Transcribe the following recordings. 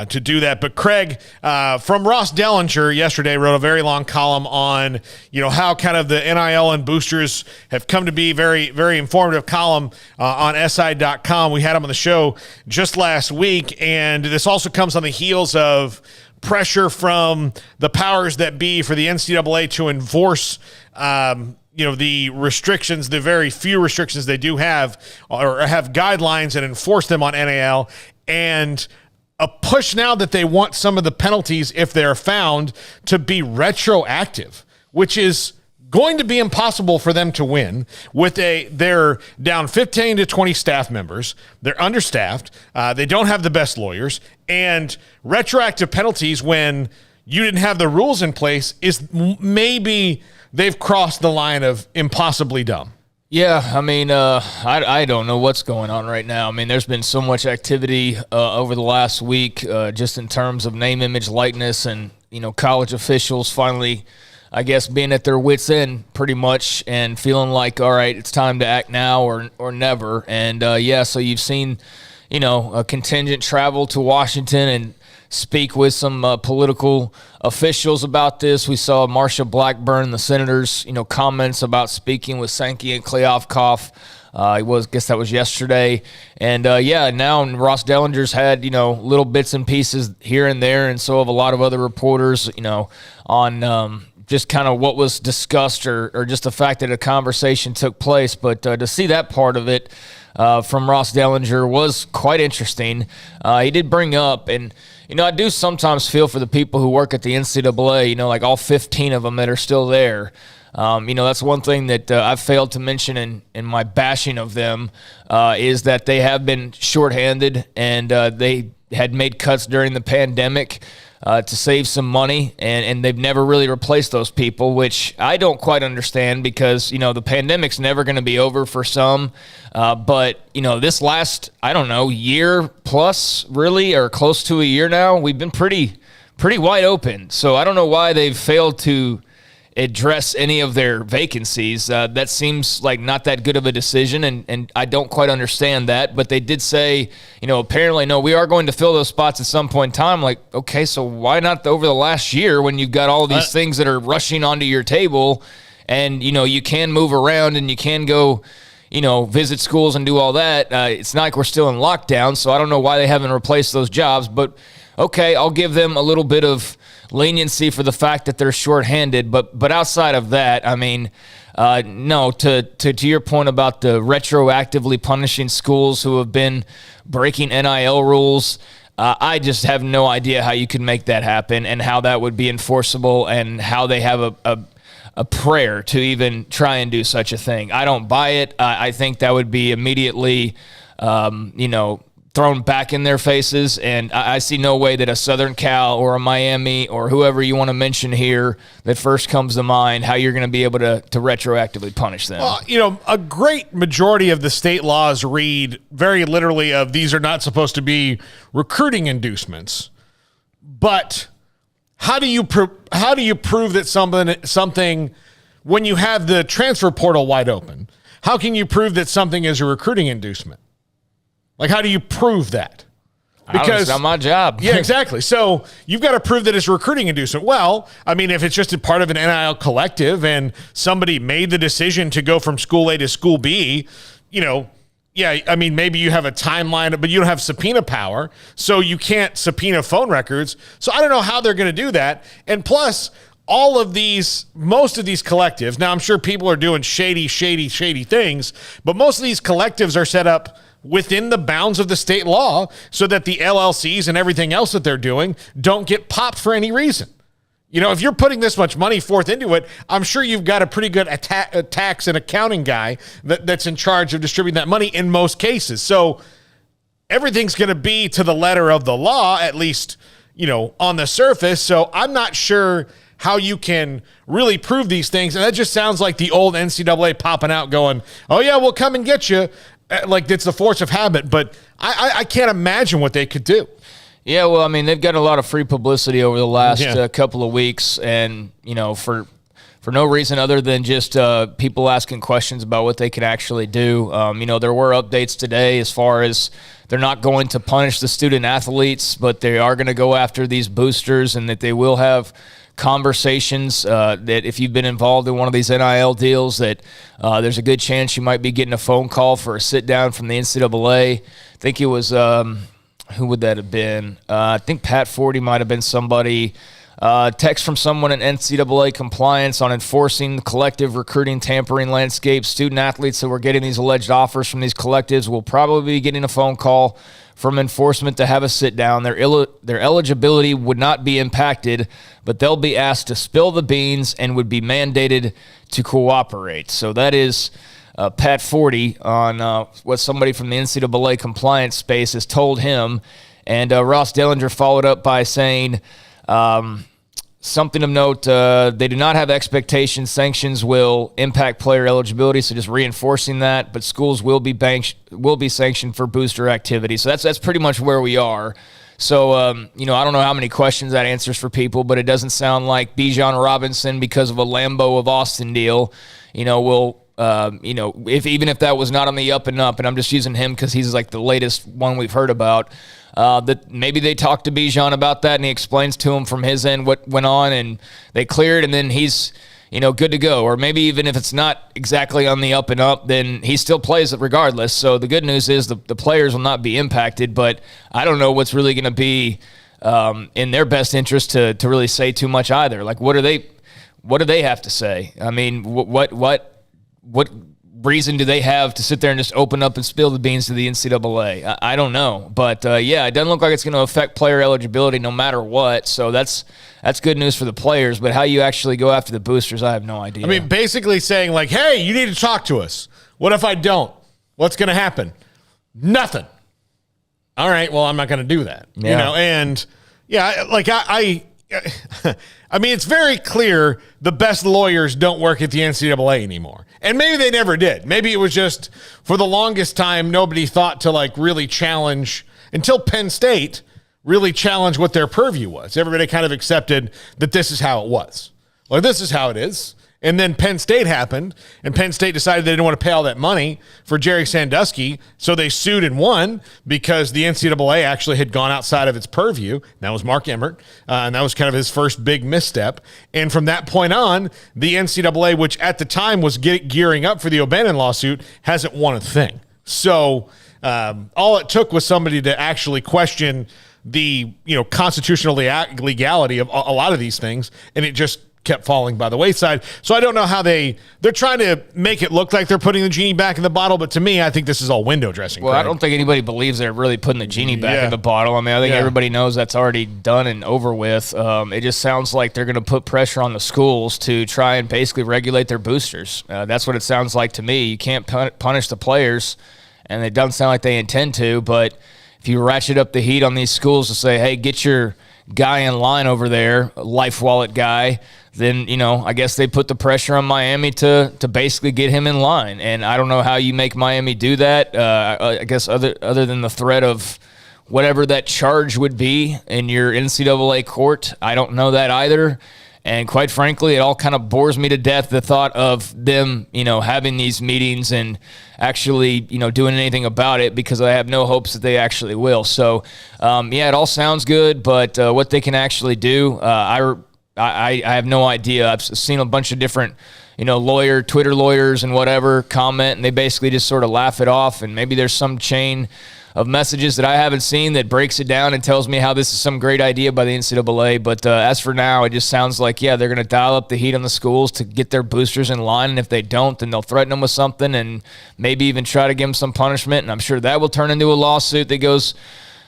to do that. But Craig, from Ross Dellinger yesterday, wrote a very long column on, how kind of the NIL and boosters have come to be. Very, very informative column on SI.com. We had him on the show just last week, and this also comes on the heels of pressure from the powers that be for the NCAA to enforce the restrictions, the very few restrictions they do have, or have guidelines and enforce them on NIL, and a push now that they want some of the penalties, if they're found, to be retroactive, which is going to be impossible for them to win. They're down 15 to 20 staff members. They're understaffed. They don't have the best lawyers. And retroactive penalties when you didn't have the rules in place is maybe they've crossed the line of impossibly dumb. Yeah, I mean, I don't know what's going on right now. I mean, there's been so much activity over the last week just in terms of name, image, likeness, and, college officials finally, I guess, being at their wits' end pretty much and feeling like, all right, it's time to act now or never. And, so you've seen, a contingent travel to Washington and speak with some political officials about this. We saw Marsha Blackburn, the senator's, comments about speaking with Sankey and Kleofkoff. I guess that was yesterday. And, now Ross Dellinger's had, little bits and pieces here and there, and so have a lot of other reporters, on just kind of what was discussed or just the fact that a conversation took place. But to see that part of it from Ross Dellinger was quite interesting. He did bring up, and I do sometimes feel for the people who work at the NCAA, like all 15 of them that are still there. That's one thing that I've failed to mention in my bashing of them is that they have been shorthanded, and they had made cuts during the pandemic to save some money, and they've never really replaced those people, which I don't quite understand because, the pandemic's never going to be over for some. But this last, year plus really, or close to a year now, we've been pretty wide open. So I don't know why they've failed to address any of their vacancies. That seems like not that good of a decision, and I don't quite understand that. But they did say, apparently, no, we are going to fill those spots at some point in time. Like, okay, so why not over the last year when you've got all of these things that are rushing onto your table, and, you can move around and you can go, visit schools and do all that. It's not like we're still in lockdown, so I don't know why they haven't replaced those jobs. But, okay, I'll give them a little bit of leniency for the fact that they're shorthanded, but outside of that, I mean, no. To your point about the retroactively punishing schools who have been breaking NIL rules, I just have no idea how you could make that happen and how that would be enforceable and how they have a prayer to even try and do such a thing. I don't buy it. I think that would be immediately, thrown back in their faces, and I see no way that a Southern Cal or a Miami or whoever you want to mention here that first comes to mind, how you're going to be able to retroactively punish them. Well, a great majority of the state laws read very literally of these are not supposed to be recruiting inducements. But how do you prove that something when you have the transfer portal wide open? How can you prove that something is a recruiting inducement? Like, how do you prove that? Because it's not my job. Yeah, exactly. So you've got to prove that it's recruiting inducement. Well, I mean, if it's just a part of an NIL collective and somebody made the decision to go from school A to school B, maybe you have a timeline, but you don't have subpoena power, so you can't subpoena phone records. So I don't know how they're going to do that. And plus, most of these collectives, now I'm sure people are doing shady things, but most of these collectives are set up within the bounds of the state law so that the LLCs and everything else that they're doing don't get popped for any reason. If you're putting this much money forth into it, I'm sure you've got a pretty good tax and accounting guy that's in charge of distributing that money in most cases. So everything's going to be to the letter of the law, at least, on the surface. So I'm not sure how you can really prove these things. And that just sounds like the old NCAA popping out going, oh yeah, we'll come and get you. Like it's the force of habit, but I can't imagine what they could do. Yeah, well, I mean, they've got a lot of free publicity over the last couple of weeks, and for for no reason other than just people asking questions about what they can actually do. There were updates today as far as they're not going to punish the student athletes, but they are going to go after these boosters, and that they will have conversations that if you've been involved in one of these NIL deals, that there's a good chance you might be getting a phone call for a sit down from the NCAA. I think it was, who would that have been? I think Pat Forty might have been somebody. Text from someone in NCAA compliance on enforcing the collective recruiting tampering landscape. Student athletes that were getting these alleged offers from these collectives will probably be getting a phone call from enforcement to have a sit down. Their eligibility would not be impacted, but they'll be asked to spill the beans and would be mandated to cooperate. So that is Pat Forty on what somebody from the NCAA compliance space has told him. And Ross Dellinger followed up by saying, something of note, they do not have expectations sanctions will impact player eligibility, so just reinforcing that, but schools will be sanctioned for booster activity. So that's pretty much where we are. So, I don't know how many questions that answers for people, but it doesn't sound like Bijan Robinson, because of a Lambeau of Austin deal, will even if that was not on the up and up, and I'm just using him because he's like the latest one we've heard about, that maybe they talked to Bijan about that, and he explains to him from his end what went on, and they cleared, and then he's, good to go. Or maybe even if it's not exactly on the up and up, then he still plays it regardless. So the good news is the players will not be impacted, but I don't know what's really going to be in their best interest to really say too much either. Like, what do they have to say? I mean, what reason do they have to sit there and just open up and spill the beans to the NCAA? I don't know. But, it doesn't look like it's going to affect player eligibility no matter what. So that's good news for the players. But how you actually go after the boosters, I have no idea. I mean, basically saying, like, hey, you need to talk to us. What if I don't? What's going to happen? Nothing. All right, well, I'm not going to do that. Yeah. And, I mean, it's very clear the best lawyers don't work at the NCAA anymore. And maybe they never did. Maybe it was just for the longest time, nobody thought to really challenge until Penn State really challenged what their purview was. Everybody kind of accepted that this is how it was. Well, this is how it is. And then Penn State happened, and Penn State decided they didn't want to pay all that money for Jerry Sandusky, so they sued and won because the NCAA actually had gone outside of its purview. That was Mark Emmert, and that was kind of his first big misstep. And from that point on, the NCAA, which at the time was gearing up for the O'Bannon lawsuit, hasn't won a thing. So all it took was somebody to actually question the constitutional legality of a lot of these things, and it just kept falling by the wayside. So I don't know how they're trying to make it look like they're putting the genie back in the bottle, but to me, I think this is all window dressing. Well, Craig. I don't think anybody believes they're really putting the genie back in the bottle. I mean, I think everybody knows that's already done and over with. It just sounds like they're going to put pressure on the schools to try and basically regulate their boosters. That's what it sounds like to me. You can't punish the players, and it doesn't sound like they intend to, but if you ratchet up the heat on these schools to say, hey, get your guy in line over there, Life Wallet guy, then, I guess they put the pressure on Miami to basically get him in line. And I don't know how you make Miami do that. I guess other than the threat of whatever that charge would be in your NCAA court, I don't know that either. And quite frankly, it all kind of bores me to death, the thought of them, having these meetings and actually, doing anything about it, because I have no hopes that they actually will. So, it all sounds good, but what they can actually do, I have no idea. I've seen a bunch of different, Twitter lawyers and whatever comment, and they basically just sort of laugh it off. And maybe there's some chain of messages that I haven't seen that breaks it down and tells me how this is some great idea by the NCAA. But as for now, it just sounds like, they're going to dial up the heat on the schools to get their boosters in line. And if they don't, then they'll threaten them with something and maybe even try to give them some punishment. And I'm sure that will turn into a lawsuit that goes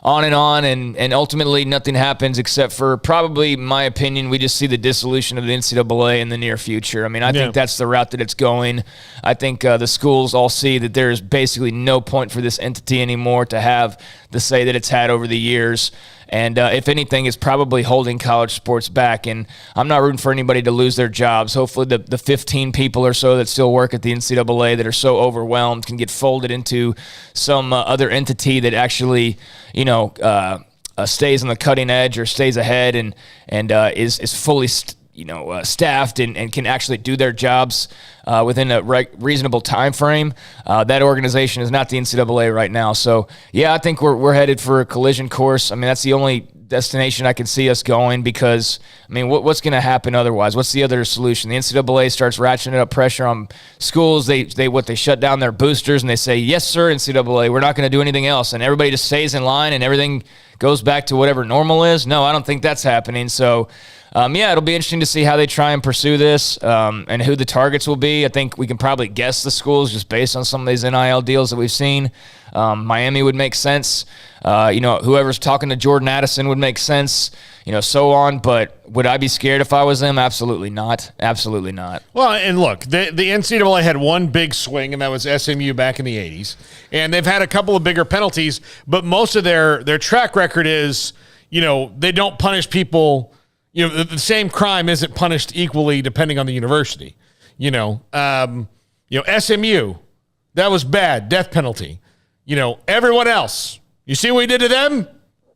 on, and ultimately nothing happens except for, probably, in my opinion, we just see the dissolution of the NCAA in the near future. I mean, I think that's the route that it's going. I think the schools all see that there is basically no point for this entity anymore to have the say that it's had over the years. And if anything, it's probably holding college sports back. And I'm not rooting for anybody to lose their jobs. Hopefully the 15 people or so that still work at the NCAA that are so overwhelmed can get folded into some other entity that actually, stays on the cutting edge or stays ahead and is fully staffed and can actually do their jobs within a reasonable time frame. That organization is not the NCAA right now. So, yeah, I think we're headed for a collision course. I mean, that's the only destination I can see us going because, I mean, what's going to happen otherwise? What's the other solution? The NCAA starts ratcheting up pressure on schools. They shut down their boosters and they say, yes, sir, NCAA, we're not going to do anything else. And everybody just stays in line and everything goes back to whatever normal is. No, I don't think that's happening. So, it'll be interesting to see how they try and pursue this and who the targets will be. I think we can probably guess the schools just based on some of these NIL deals that we've seen. Miami would make sense. Whoever's talking to Jordan Addison would make sense, so on. But would I be scared if I was them? Absolutely not. Absolutely not. Well, and look, the NCAA had one big swing, and that was SMU back in the 80s. And they've had a couple of bigger penalties, but most of their track record is, they don't punish people. The same crime isn't punished equally depending on the university. SMU, that was bad, death penalty. Everyone else, you see what we did to them?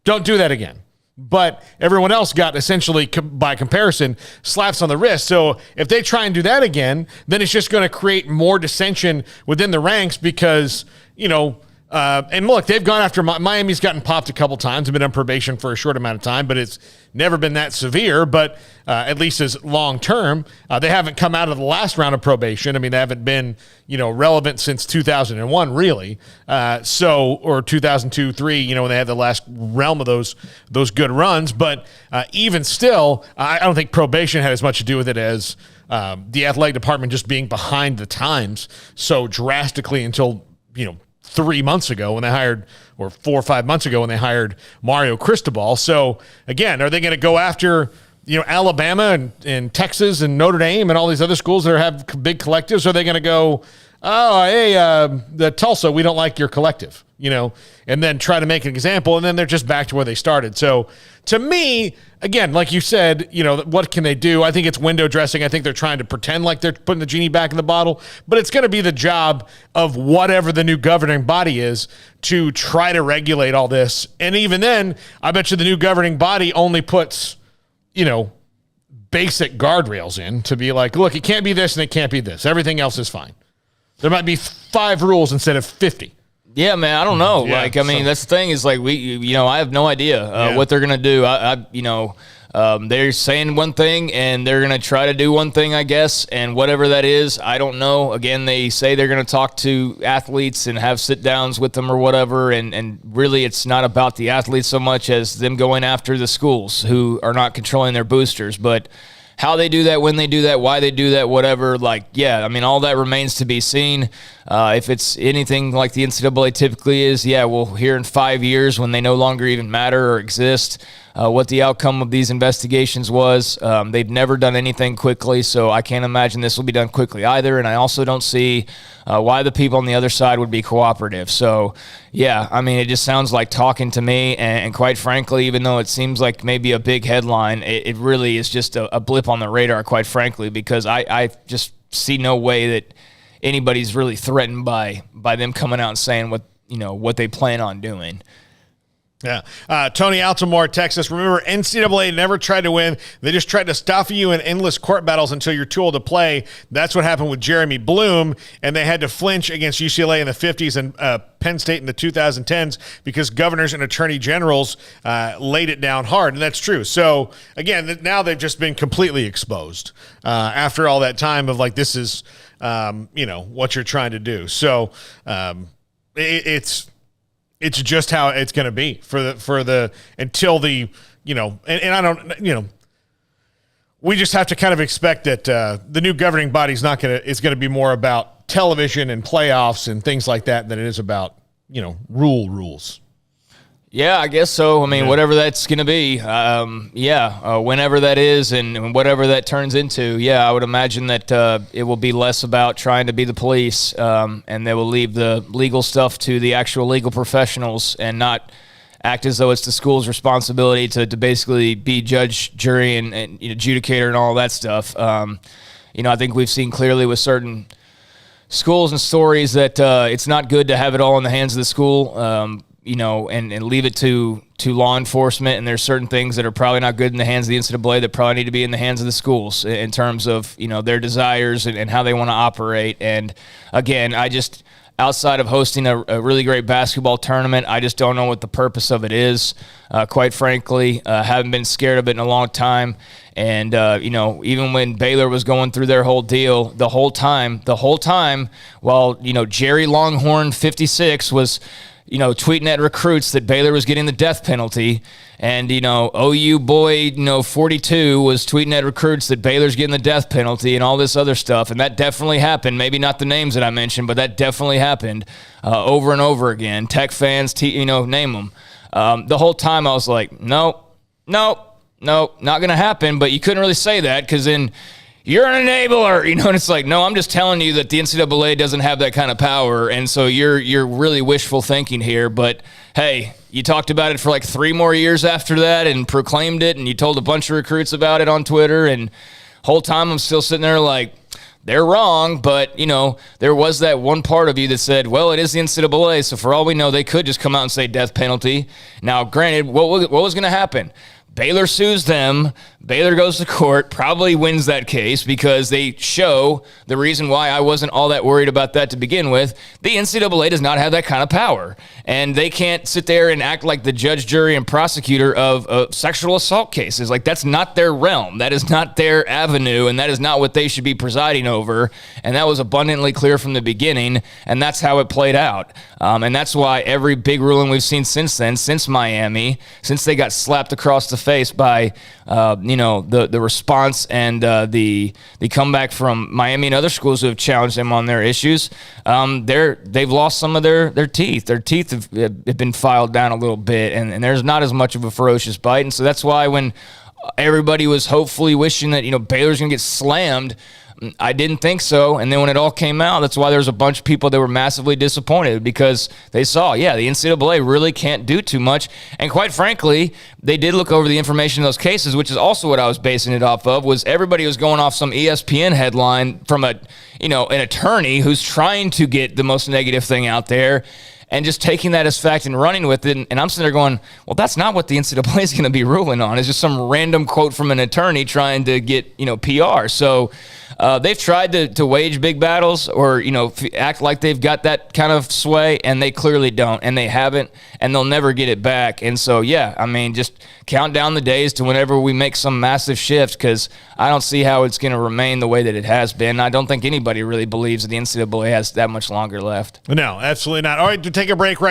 Don't do that again. But everyone else got essentially, by comparison, slaps on the wrist. So if they try and do that again, then it's just going to create more dissension within the ranks because, and look, they've gone after Miami's gotten popped a couple times and been on probation for a short amount of time, but it's never been that severe, but at least as long term. They haven't come out of the last round of probation. I mean, they haven't been, relevant since 2001, really. Or 2002, 3, when they had the last realm of those good runs. But even still, I don't think probation had as much to do with it as the athletic department just being behind the times so drastically until, 3 months ago when they hired, or 4 or 5 months ago when they hired Mario Cristobal. So again, are they going to go after, Alabama and Texas and Notre Dame and all these other schools that have big collectives? Or are they going to go, the Tulsa, we don't like your collective, and then try to make an example, and then they're just back to where they started. So to me, again, like you said, what can they do? I think it's window dressing. I think they're trying to pretend like they're putting the genie back in the bottle, but it's going to be the job of whatever the new governing body is to try to regulate all this. And even then, I bet you the new governing body only puts, basic guardrails in to be like, look, it can't be this and it can't be this. Everything else is fine. There might be 5 rules instead of 50. Yeah, man, I don't know. That's the thing is like I have no idea what they're going to do. They're saying one thing and they're going to try to do one thing, I guess, and whatever that is, I don't know. Again, they say they're going to talk to athletes and have sit-downs with them or whatever, and really it's not about the athletes so much as them going after the schools who are not controlling their boosters. But how they do that, when they do that, why they do that, whatever, all that remains to be seen. If it's anything like the NCAA typically is, we'll hear in 5 years when they no longer even matter or exist what the outcome of these investigations was. They've never done anything quickly, so I can't imagine this will be done quickly either, and I also don't see why the people on the other side would be cooperative. So, it just sounds like talking to me, and quite frankly, even though it seems like maybe a big headline, it really is just a blip on the radar, quite frankly, because I just see no way that anybody's really threatened by them coming out and saying what they plan on doing. Yeah. Tony Altamore, Texas. Remember, NCAA never tried to win. They just tried to stuff you in endless court battles until you're too old to play. That's what happened with Jeremy Bloom, and they had to flinch against UCLA in the 50s and Penn State in the 2010s because governors and attorney generals laid it down hard, and that's true. So, again, now they've just been completely exposed after all that time of, this is, what you're trying to do. So, it's just how it's going to be until the, and I don't, we just have to kind of expect that the new governing body is going to be more about television and playoffs and things like that than it is about, rules. Yeah, I guess so. Whatever that's going to be, whenever that is and whatever that turns into, I would imagine that it will be less about trying to be the police, and they will leave the legal stuff to the actual legal professionals and not act as though it's the school's responsibility to basically be judge, jury, and adjudicator and all that stuff. I think we've seen clearly with certain schools and stories that it's not good to have it all in the hands of the school. and leave it to law enforcement. And there's certain things that are probably not good in the hands of the NCAA that probably need to be in the hands of the schools in terms of, their desires and how they want to operate. And again, outside of hosting a really great basketball tournament, I just don't know what the purpose of it is. Quite frankly, haven't been scared of it in a long time. And, even when Baylor was going through their whole deal, the whole time, while, Jerry Longhorn 56 was, tweeting at recruits that Baylor was getting the death penalty. And, OU boy, 42 was tweeting at recruits that Baylor's getting the death penalty and all this other stuff. And that definitely happened. Maybe not the names that I mentioned, but that definitely happened over and over again. Tech fans, name them. The whole time I was like, no, not going to happen. But you couldn't really say that because then you're an enabler, and it's like, no, I'm just telling you that the NCAA doesn't have that kind of power, and so you're really wishful thinking here. But hey, you talked about it for like 3 more years after that and proclaimed it, and you told a bunch of recruits about it on Twitter, and whole time I'm still sitting there like, they're wrong, but, there was that one part of you that said, well, it is the NCAA, so for all we know, they could just come out and say death penalty. Now, granted, what was going to happen? Baylor sues them. Baylor goes to court, probably wins that case because they show the reason why I wasn't all that worried about that to begin with. The NCAA does not have that kind of power, and they can't sit there and act like the judge, jury, and prosecutor of sexual assault cases. Like, that's not their realm. That is not their avenue, and that is not what they should be presiding over, and that was abundantly clear from the beginning, and that's how it played out. And that's why every big ruling we've seen since then, since Miami, since they got slapped across the face by the response and the comeback from Miami and other schools who have challenged them on their issues, they've lost some of their teeth. Their teeth have been filed down a little bit, and there's not as much of a ferocious bite. And so that's why when everybody was hopefully wishing that Baylor's going to get slammed, I didn't think so. And then when it all came out, that's why there was a bunch of people that were massively disappointed because they saw, the NCAA really can't do too much. And quite frankly, they did look over the information in those cases, which is also what I was basing it off of, was everybody was going off some ESPN headline from an attorney who's trying to get the most negative thing out there and just taking that as fact and running with it. And I'm sitting there going, well, that's not what the NCAA is going to be ruling on. It's just some random quote from an attorney trying to get, PR. So they've tried to wage big battles or, act like they've got that kind of sway, and they clearly don't, and they haven't, and they'll never get it back. And so, just count down the days to whenever we make some massive shift, because I don't see how it's going to remain the way that it has been. I don't think anybody really believes that the NCAA has that much longer left. No, absolutely not. All right, to take a break right